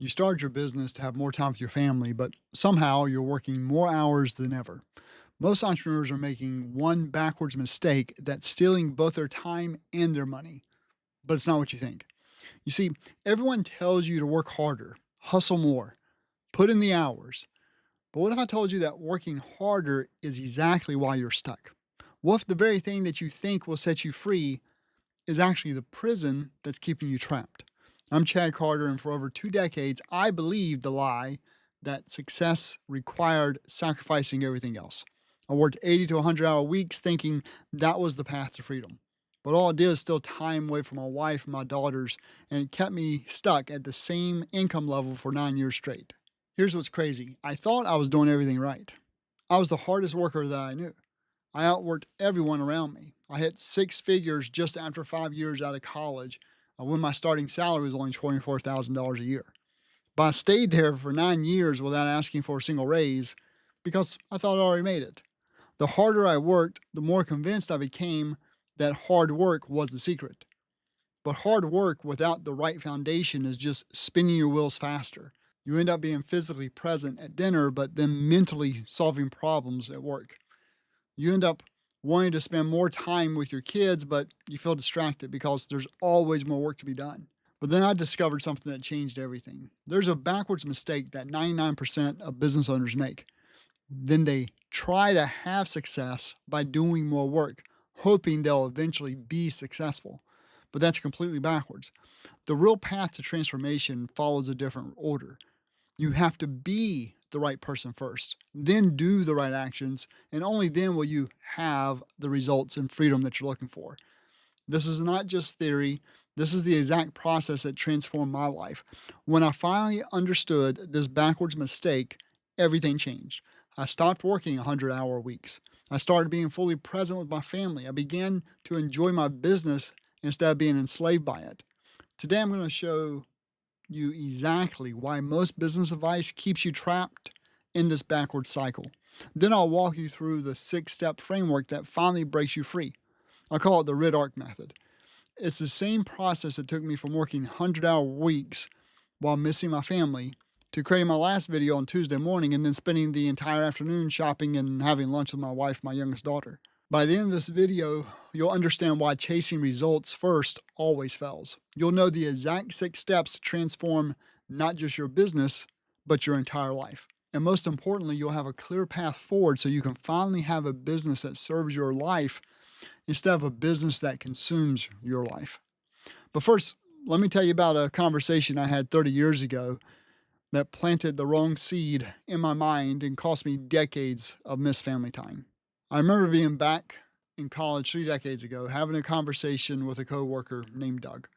You started your business to have more time with your family, but somehow you're working more hours than ever. Most entrepreneurs are making one backwards mistake that's stealing both their time and their money, but it's not what you think. You see, everyone tells you to work harder, hustle more, put in the hours. But what if I told you that working harder is exactly why you're stuck? What if the very thing that you think will set you free is actually the prison that's keeping you trapped? I'm Chad Carter, and for over 2 decades, I believed the lie that success required sacrificing everything else. I worked 80 to 100-hour weeks thinking that was the path to freedom. But all I did is still time away from my wife and my daughters, and it kept me stuck at the same income level for 9 years straight. Here's what's crazy. I thought I was doing everything right. I was the hardest worker that I knew. I outworked everyone around me. I hit six figures just after 5 years out of college, when my starting salary was only $24,000 a year. But I stayed there for 9 years without asking for a single raise because I thought I already made it. The harder I worked, the more convinced I became that hard work was the secret. But hard work without the right foundation is just spinning your wheels faster. You end up being physically present at dinner, but then mentally solving problems at work. You end up wanting to spend more time with your kids, but you feel distracted because there's always more work to be done. But then I discovered something that changed everything. There's a backwards mistake that 99% of business owners make. Then they try to have success by doing more work, hoping they'll eventually be successful. But that's completely backwards. The real path to transformation follows a different order. You have to be the right person first, then do the right actions, and only then will you have the results and freedom that you're looking for. This is not just theory. This is the exact process that transformed my life. When I finally understood this backwards mistake, everything changed. I stopped working 100-hour weeks. I started being fully present with my family. I began to enjoy my business instead of being enslaved by it. Today, I'm going to show you exactly why most business advice keeps you trapped in this backward cycle. Then I'll walk you through the 6-step framework that finally breaks you free. I call it the RIDARC method. It's the same process that took me from working 100-hour weeks while missing my family to creating my last video on Tuesday morning and then spending the entire afternoon shopping and having lunch with my wife, my youngest daughter. By the end of this video, you'll understand why chasing results first always fails. You'll know the exact 6 steps to transform not just your business, but your entire life. And most importantly, you'll have a clear path forward so you can finally have a business that serves your life instead of a business that consumes your life. But first, let me tell you about a conversation I had 30 years ago that planted the wrong seed in my mind and cost me decades of missed family time. I remember being back in college 3 decades ago, having a conversation with a coworker named Doug.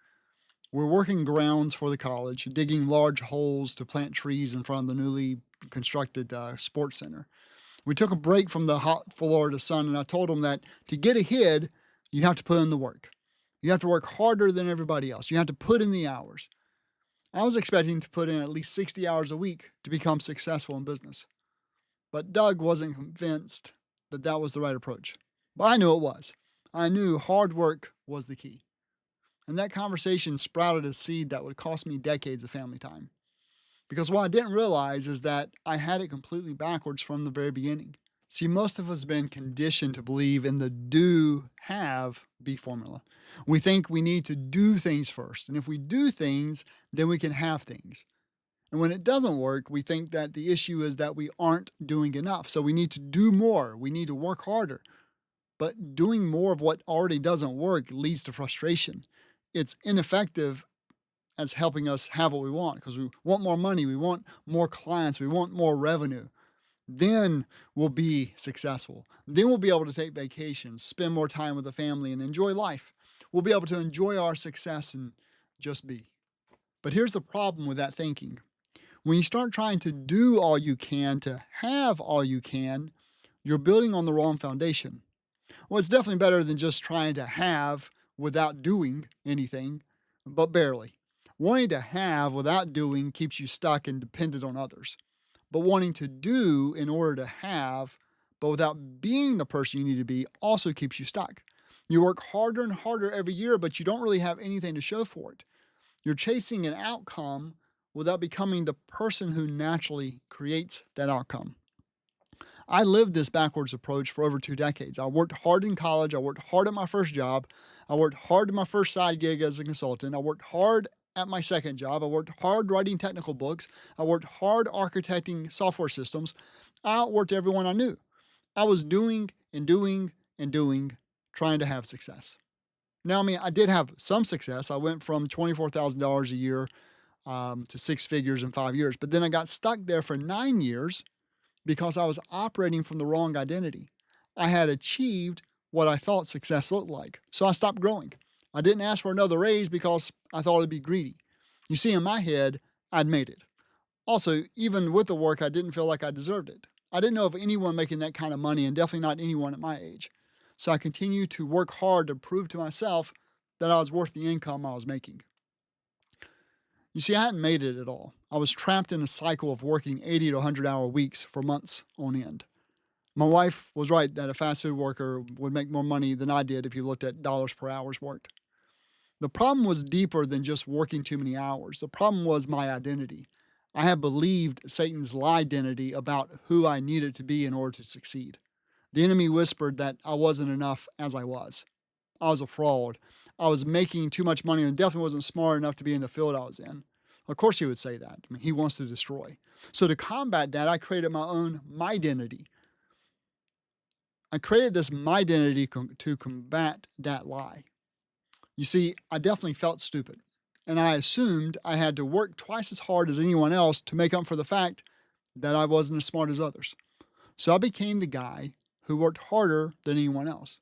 We're working grounds for the college, digging large holes to plant trees in front of the newly constructed sports center. We took a break from the hot Florida sun, and I told him that to get ahead, you have to put in the work. You have to work harder than everybody else. You have to put in the hours. I was expecting to put in at least 60 hours a week to become successful in business. But Doug wasn't convinced that that was the right approach. But I knew it was. I knew hard work was the key. And that conversation sprouted a seed that would cost me decades of family time. Because what I didn't realize is that I had it completely backwards from the very beginning. See, most of us have been conditioned to believe in the do, have, be formula. We think we need to do things first. And if we do things, then we can have things. And when it doesn't work, we think that the issue is that we aren't doing enough. So we need to do more. We need to work harder. But doing more of what already doesn't work leads to frustration. It's ineffective as helping us have what we want because we want more money. We want more clients. We want more revenue. Then we'll be successful. Then we'll be able to take vacations, spend more time with the family, and enjoy life. We'll be able to enjoy our success and just be. But here's the problem with that thinking. When you start trying to do all you can to have all you can, you're building on the wrong foundation. Well, it's definitely better than just trying to have without doing anything, but barely. Wanting to have without doing keeps you stuck and dependent on others. But wanting to do in order to have, but without being the person you need to be, also keeps you stuck. You work harder and harder every year, but you don't really have anything to show for it. You're chasing an outcome without becoming the person who naturally creates that outcome. I lived this backwards approach for over 2 decades. I worked hard in college. I worked hard at my first job. I worked hard at my first side gig as a consultant. I worked hard at my second job. I worked hard writing technical books. I worked hard architecting software systems. I outworked everyone I knew. I was doing and doing and doing, trying to have success. Now, I mean, I did have some success. I went from $24,000 a year to six figures in 5 years, but then I got stuck there for 9 years because I was operating from the wrong identity. I had achieved what I thought success looked like, so I stopped growing. I didn't ask for another raise because I thought it'd be greedy. You see, in my head, I'd made it. Also, even with the work, I didn't feel like I deserved it. I didn't know of anyone making that kind of money, and definitely not anyone at my age. So I continued to work hard to prove to myself that I was worth the income I was making. You see, I hadn't made it at all. I was trapped in a cycle of working 80 to 100-hour weeks for months on end. My wife was right that a fast food worker would make more money than I did if you looked at dollars per hours worked. The problem was deeper than just working too many hours. The problem was my identity. I had believed Satan's lie identity about who I needed to be in order to succeed. The enemy whispered that I wasn't enough as I was. I was a fraud. I was making too much money and definitely wasn't smart enough to be in the field I was in. Of course he would say that. I mean, he wants to destroy. So to combat that, I created my own my identity. I created this my identity to combat that lie. You see, I definitely felt stupid, and I assumed I had to work twice as hard as anyone else to make up for the fact that I wasn't as smart as others. So I became the guy who worked harder than anyone else,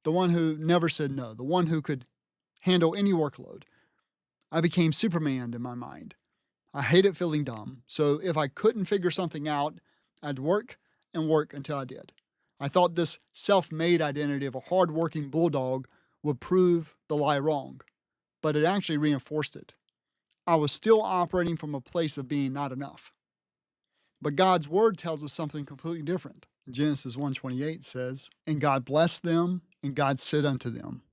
the one who never said no, the one who could handle any workload. I became Superman in my mind. I hated feeling dumb, so if I couldn't figure something out, I'd work and work until I did. I thought this self-made identity of a hard-working bulldog would prove the lie wrong, but it actually reinforced it. I was still operating from a place of being not enough. But God's word tells us something completely different. Genesis 1:28 says, "And God blessed them, and God said unto them,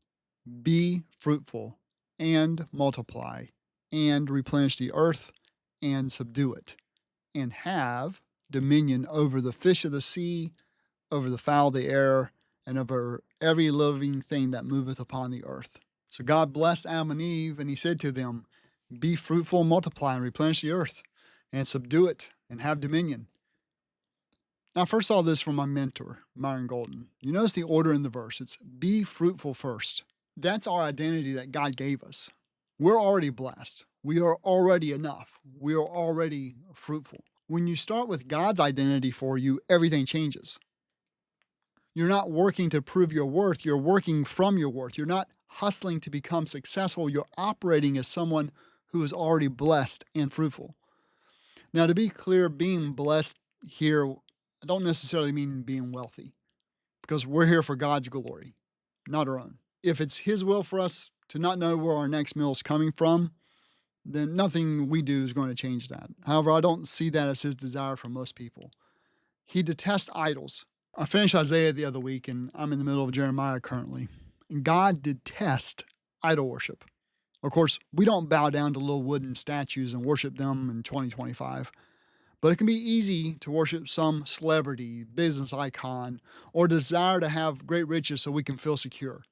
Be fruitful, and multiply, and replenish the earth, and subdue it, and have dominion over the fish of the sea, over the fowl of the air, and over every living thing that moveth upon the earth." So God blessed Adam and Eve, and he said to them, Be fruitful, and multiply, and replenish the earth, and subdue it, and have dominion. Now, I first saw this from my mentor, Myron Golden. You notice the order in the verse. It's be fruitful first. That's our identity that God gave us. We're already blessed. We are already enough. We are already fruitful. When you start with God's identity for you, everything changes. You're not working to prove your worth. You're working from your worth. You're not hustling to become successful. You're operating as someone who is already blessed and fruitful. Now, to be clear, being blessed here, I don't necessarily mean being wealthy, because we're here for God's glory, not our own. If it's His will for us to not know where our next meal is coming from, then nothing we do is going to change that. However, I don't see that as His desire for most people. He detests idols. I finished Isaiah the other week, and I'm in the middle of Jeremiah currently. And God detests idol worship. Of course, we don't bow down to little wooden statues and worship them in 2025. But it can be easy to worship some celebrity, business icon, or desire to have great riches so we can feel secure.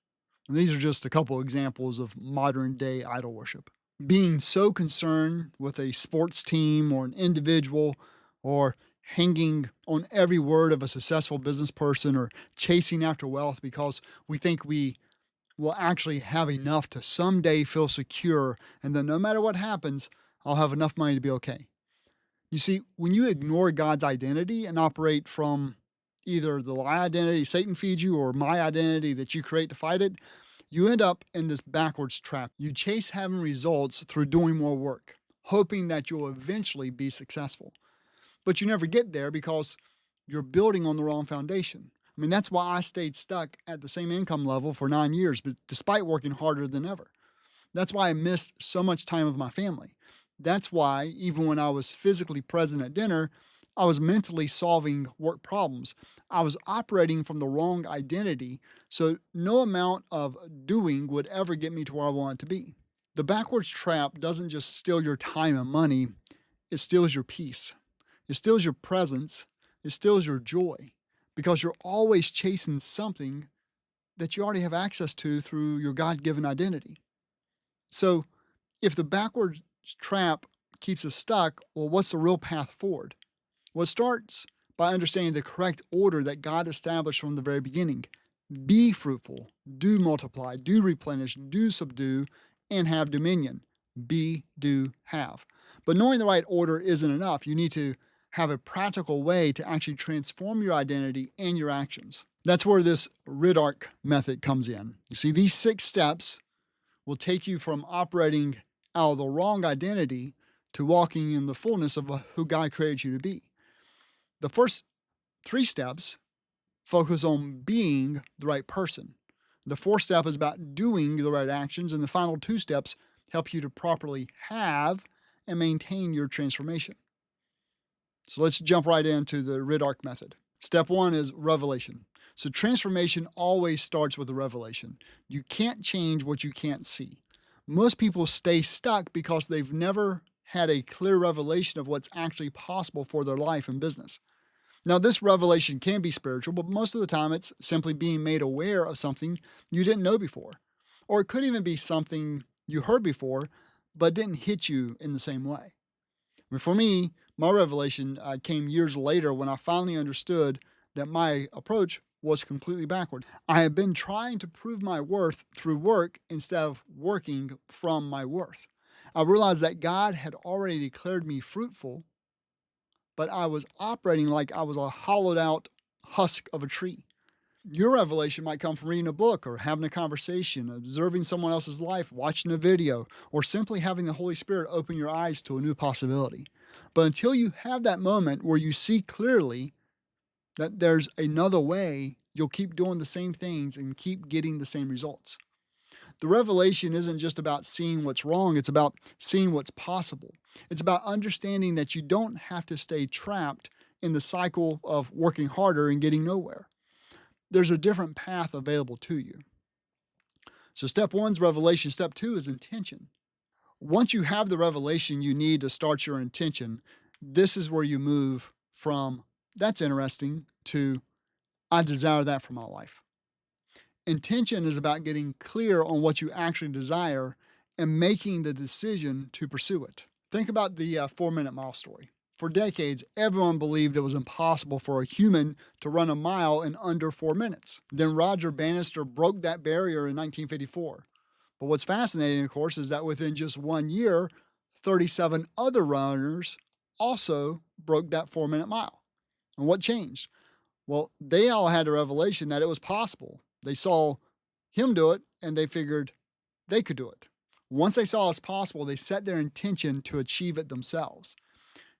And these are just a couple examples of modern day idol worship. Being so concerned with a sports team or an individual, or hanging on every word of a successful business person, or chasing after wealth because we think we will actually have enough to someday feel secure, and that no matter what happens, I'll have enough money to be okay. You see, when you ignore God's identity and operate from either the lie identity Satan feeds you or my identity that you create to fight it, you end up in this backwards trap. You chase having results through doing more work, hoping that you'll eventually be successful. But you never get there because you're building on the wrong foundation. I mean, that's why I stayed stuck at the same income level for 9 years, but despite working harder than ever. That's why I missed so much time with my family. That's why, even when I was physically present at dinner, I was mentally solving work problems. I was operating from the wrong identity, so no amount of doing would ever get me to where I wanted to be. The backwards trap doesn't just steal your time and money, it steals your peace. It steals your presence. It steals your joy because you're always chasing something that you already have access to through your God given identity. So, if the backwards trap keeps us stuck, well, what's the real path forward? Well, it starts by understanding the correct order that God established from the very beginning. Be fruitful, do multiply, do replenish, do subdue, and have dominion. Be, do, have. But knowing the right order isn't enough. You need to have a practical way to actually transform your identity and your actions. That's where this RIDARC method comes in. You see, these 6 steps will take you from operating out of the wrong identity to walking in the fullness of who God created you to be. The first 3 steps focus on being the right person. The 4th step is about doing the right actions, and the final 2 steps help you to properly have and maintain your transformation. So let's jump right into the RIDARC method. Step 1 is revelation. So transformation always starts with a revelation. You can't change what you can't see. Most people stay stuck because they've never had a clear revelation of what's actually possible for their life and business. Now, this revelation can be spiritual, but most of the time it's simply being made aware of something you didn't know before. Or it could even be something you heard before, but didn't hit you in the same way. I mean, for me, my revelation came years later when I finally understood that my approach was completely backward. I had been trying to prove my worth through work instead of working from my worth. I realized that God had already declared me fruitful, but I was operating like I was a hollowed out husk of a tree. Your revelation might come from reading a book or having a conversation, observing someone else's life, watching a video, or simply having the Holy Spirit open your eyes to a new possibility. But until you have that moment where you see clearly that there's another way, you'll keep doing the same things and keep getting the same results. The revelation isn't just about seeing what's wrong, it's about seeing what's possible. It's about understanding that you don't have to stay trapped in the cycle of working harder and getting nowhere. There's a different path available to you. So step 1 is revelation. Step 2 is intention. Once you have the revelation you need to start your intention, this is where you move from that's interesting to I desire that for my life. Intention is about getting clear on what you actually desire and making the decision to pursue it. Think about the 4-minute mile story. For decades, everyone believed it was impossible for a human to run a mile in under 4 minutes. Then Roger Bannister broke that barrier in 1954. But what's fascinating, of course, is that within just 1 year, 37 other runners also broke that 4-minute mile. And what changed? Well, they all had a revelation that it was possible. They saw him do it and they figured they could do it. Once they saw it's possible, they set their intention to achieve it themselves.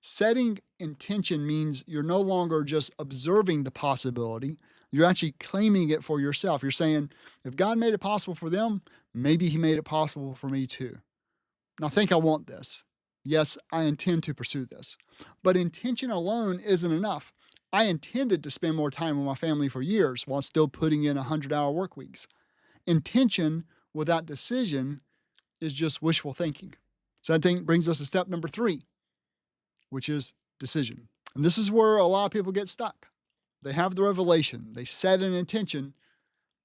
Setting intention means you're no longer just observing the possibility, you're actually claiming it for yourself. You're saying, if God made it possible for them, maybe He made it possible for me too. And I think I want this. Yes, I intend to pursue this. But intention alone isn't enough. I intended to spend more time with my family for years while still putting in 100-hour work weeks. Intention without decision is just wishful thinking. So that thing brings us to step number 3, which is decision. And this is where a lot of people get stuck. They have the revelation, they set an intention,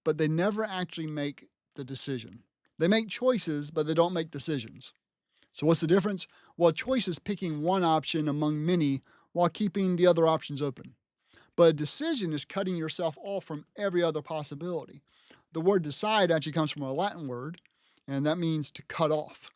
but they never actually make the decision. They make choices, but they don't make decisions. So what's the difference? Well, choice is picking one option among many while keeping the other options open. But a decision is cutting yourself off from every other possibility. The word decide actually comes from a Latin word, and that means to cut off.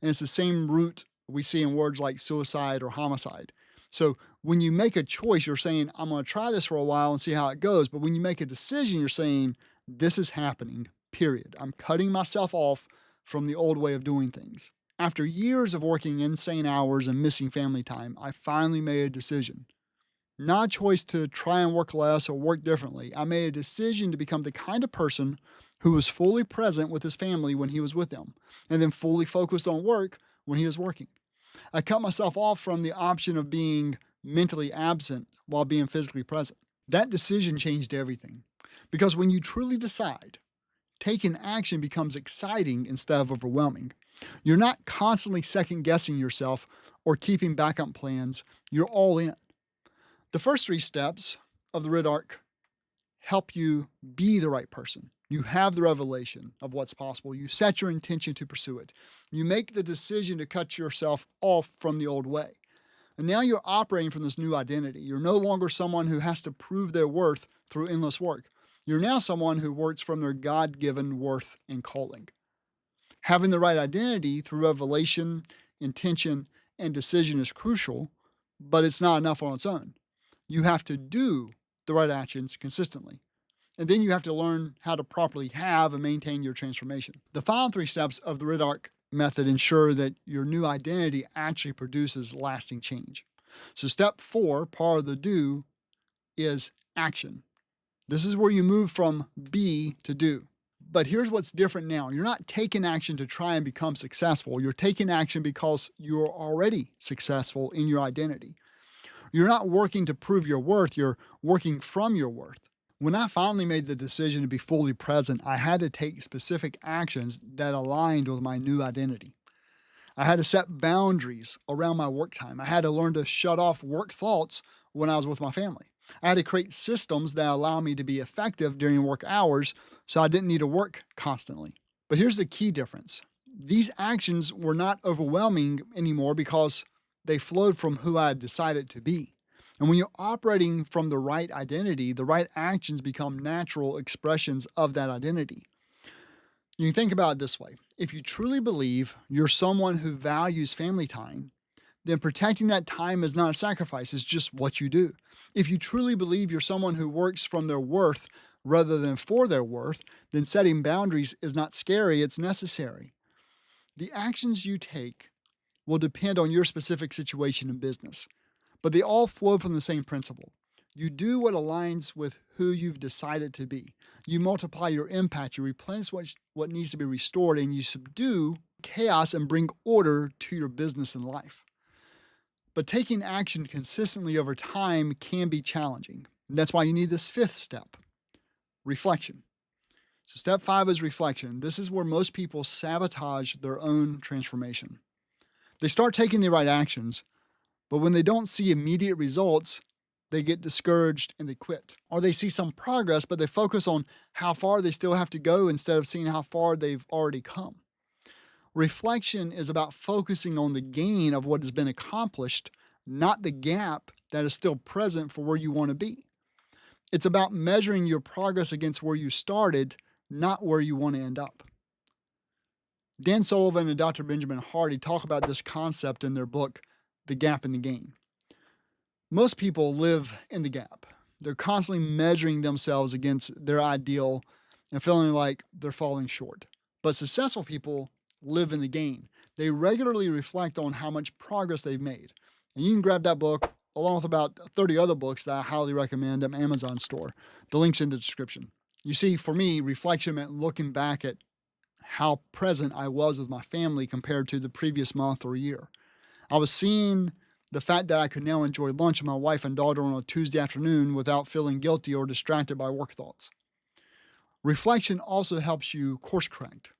And it's the same root we see in words like suicide or homicide. So when you make a choice, you're saying, I'm going to try this for a while and see how it goes. But when you make a decision, you're saying, this is happening, period. I'm cutting myself off from the old way of doing things. After years of working insane hours and missing family time, I finally made a decision. Not a choice to try and work less or work differently. I made a decision to become the kind of person who was fully present with his family when he was with them, and then fully focused on work when he was working. I cut myself off from the option of being mentally absent while being physically present. That decision changed everything. Because when you truly decide, taking action becomes exciting instead of overwhelming. You're not constantly second guessing yourself or keeping backup plans. You're all in. The first three steps of the RIDARC help you be the right person. You have the revelation of what's possible. You set your intention to pursue it. You make the decision to cut yourself off from the old way. And now you're operating from this new identity. You're no longer someone who has to prove their worth through endless work. You're now someone who works from their God-given worth and calling. Having the right identity through revelation, intention, and decision is crucial, but it's not enough on its own. You have to do the right actions consistently. And then you have to learn how to properly have and maintain your transformation. The final three steps of the RIDARC method ensure that your new identity actually produces lasting change. So step 4, part of the do, is action. This is where you move from be to do. But here's what's different now. You're not taking action to try and become successful. You're taking action because you're already successful in your identity. You're not working to prove your worth. You're working from your worth. When I finally made the decision to be fully present, I had to take specific actions that aligned with my new identity. I had to set boundaries around my work time. I had to learn to shut off work thoughts when I was with my family. I had to create systems that allow me to be effective during work hours so I didn't need to work constantly. But here's the key difference. These actions were not overwhelming anymore because they flowed from who I had decided to be. And when you're operating from the right identity, the right actions become natural expressions of that identity. You can think about it this way. If you truly believe you're someone who values family time, then protecting that time is not a sacrifice, it's just what you do. If you truly believe you're someone who works from their worth rather than for their worth, then setting boundaries is not scary, it's necessary. The actions you take will depend on your specific situation in business, but they all flow from the same principle. You do what aligns with who you've decided to be. You multiply your impact, you replenish what needs to be restored, and you subdue chaos and bring order to your business and life. But taking action consistently over time can be challenging. And that's why you need this 5th step, reflection. So step 5 is reflection. This is where most people sabotage their own transformation. They start taking the right actions, but when they don't see immediate results, they get discouraged and they quit. Or they see some progress, but they focus on how far they still have to go instead of seeing how far they've already come. Reflection is about focusing on the gain of what has been accomplished, not the gap that is still present for where you want to be. It's about measuring your progress against where you started, not where you want to end up. Dan Sullivan and Dr. Benjamin Hardy talk about this concept in their book, The Gap and the Gain. Most people live in the gap. They're constantly measuring themselves against their ideal and feeling like they're falling short. But successful people live in the gain. They regularly reflect on how much progress they've made. And you can grab that book along with about 30 other books that I highly recommend at my Amazon store. The link's in the description. You see, for me, reflection meant looking back at how present I was with my family compared to the previous month or year. I was seeing the fact that I could now enjoy lunch with my wife and daughter on a Tuesday afternoon without feeling guilty or distracted by work thoughts. Reflection also helps you course correct.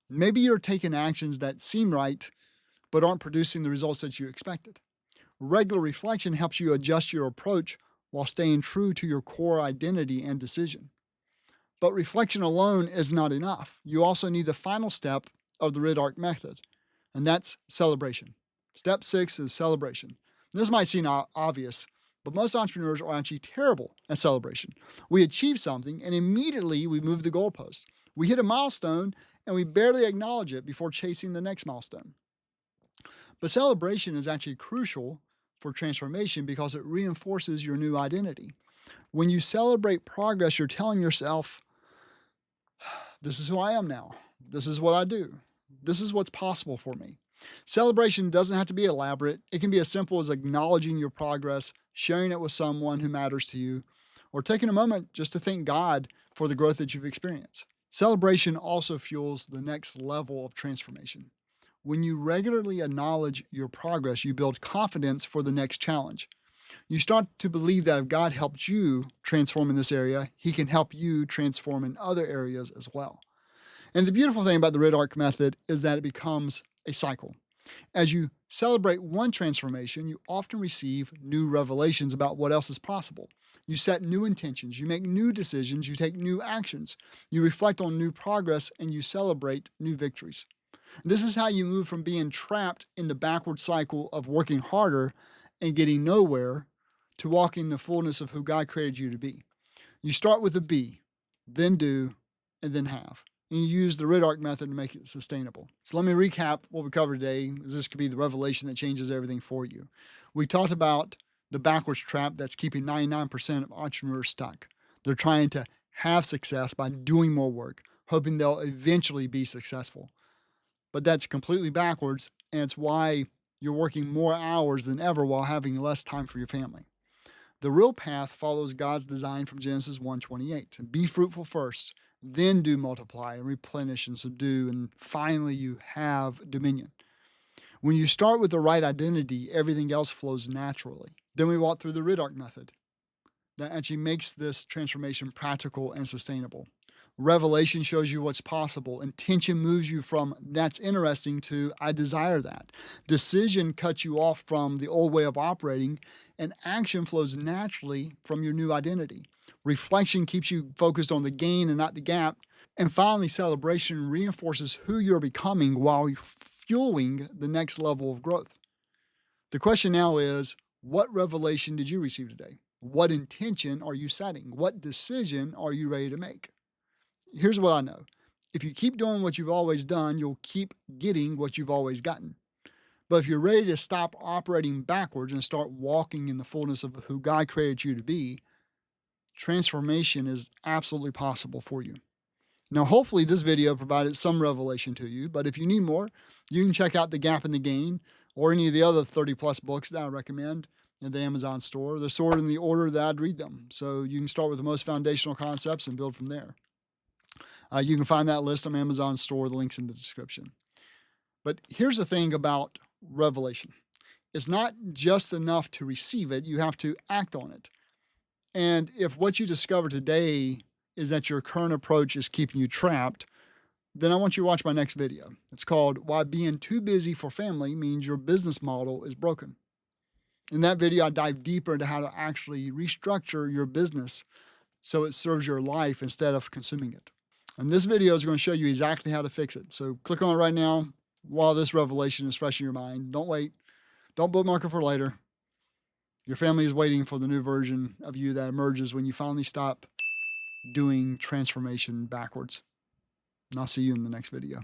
Maybe you're taking actions that seem right, but aren't producing the results that you expected. Regular reflection helps you adjust your approach while staying true to your core identity and decision. But reflection alone is not enough. You also need the final step of the RIDARC method, and that's celebration. Step 6 is celebration. This might seem obvious, but most entrepreneurs are actually terrible at celebration. We achieve something, and immediately we move the goalpost. We hit a milestone, and we barely acknowledge it before chasing the next milestone. But celebration is actually crucial for transformation because it reinforces your new identity. When you celebrate progress, you're telling yourself, this is who I am now. This is what I do. This is what's possible for me. Celebration doesn't have to be elaborate. It can be as simple as acknowledging your progress, sharing it with someone who matters to you, or taking a moment just to thank God for the growth that you've experienced. Celebration also fuels the next level of transformation. When you regularly acknowledge your progress, you build confidence for the next challenge. You start to believe that if God helped you transform in this area, He can help you transform in other areas as well. And the beautiful thing about the RIDARC method is that it becomes a cycle. As you celebrate one transformation, you often receive new revelations about what else is possible. You set new intentions, you make new decisions, you take new actions, you reflect on new progress, and you celebrate new victories. This is how you move from being trapped in the backward cycle of working harder and getting nowhere to walking the fullness of who God created you to be. You start with a be, then do, and then have. And you use the RIDARC method to make it sustainable. So let me recap what we covered today, as this could be the revelation that changes everything for you. We talked about the backwards trap that's keeping 99% of entrepreneurs stuck. They're trying to have success by doing more work, hoping they'll eventually be successful. But that's completely backwards, and it's why you're working more hours than ever while having less time for your family. The real path follows God's design from Genesis 1:28. Be fruitful first, then do multiply and replenish and subdue, and finally you have dominion. When you start with the right identity, everything else flows naturally. Then we walk through the RIDARC method that actually makes this transformation practical and sustainable. Revelation shows you what's possible. Intention moves you from that's interesting to I desire that. Decision cuts you off from the old way of operating, and action flows naturally from your new identity. Reflection keeps you focused on the gain and not the gap. And finally, celebration reinforces who you're becoming while fueling the next level of growth. The question now is, what revelation did you receive today? What intention are you setting? What decision are you ready to make? Here's what I know. If you keep doing what you've always done, you'll keep getting what you've always gotten. But if you're ready to stop operating backwards and start walking in the fullness of who God created you to be, transformation is absolutely possible for you. Now, hopefully this video provided some revelation to you, but if you need more, you can check out The Gap and the Gain or any of the other 30 plus books that I recommend in the Amazon store. They're sorted in the order that I'd read them. So you can start with the most foundational concepts and build from there. You can find that list on Amazon store. The link's in the description. But here's the thing about revelation. It's not just enough to receive it. You have to act on it. And if what you discover today is that your current approach is keeping you trapped, then I want you to watch my next video. It's called Why Being Too Busy for Family Means Your Business Model is Broken. In that video, I dive deeper into how to actually restructure your business so it serves your life instead of consuming it. And this video is going to show you exactly how to fix it. So click on it right now while this revelation is fresh in your mind. Don't wait. Don't bookmark it for later. Your family is waiting for the new version of you that emerges when you finally stop doing transformation backwards. And I'll see you in the next video.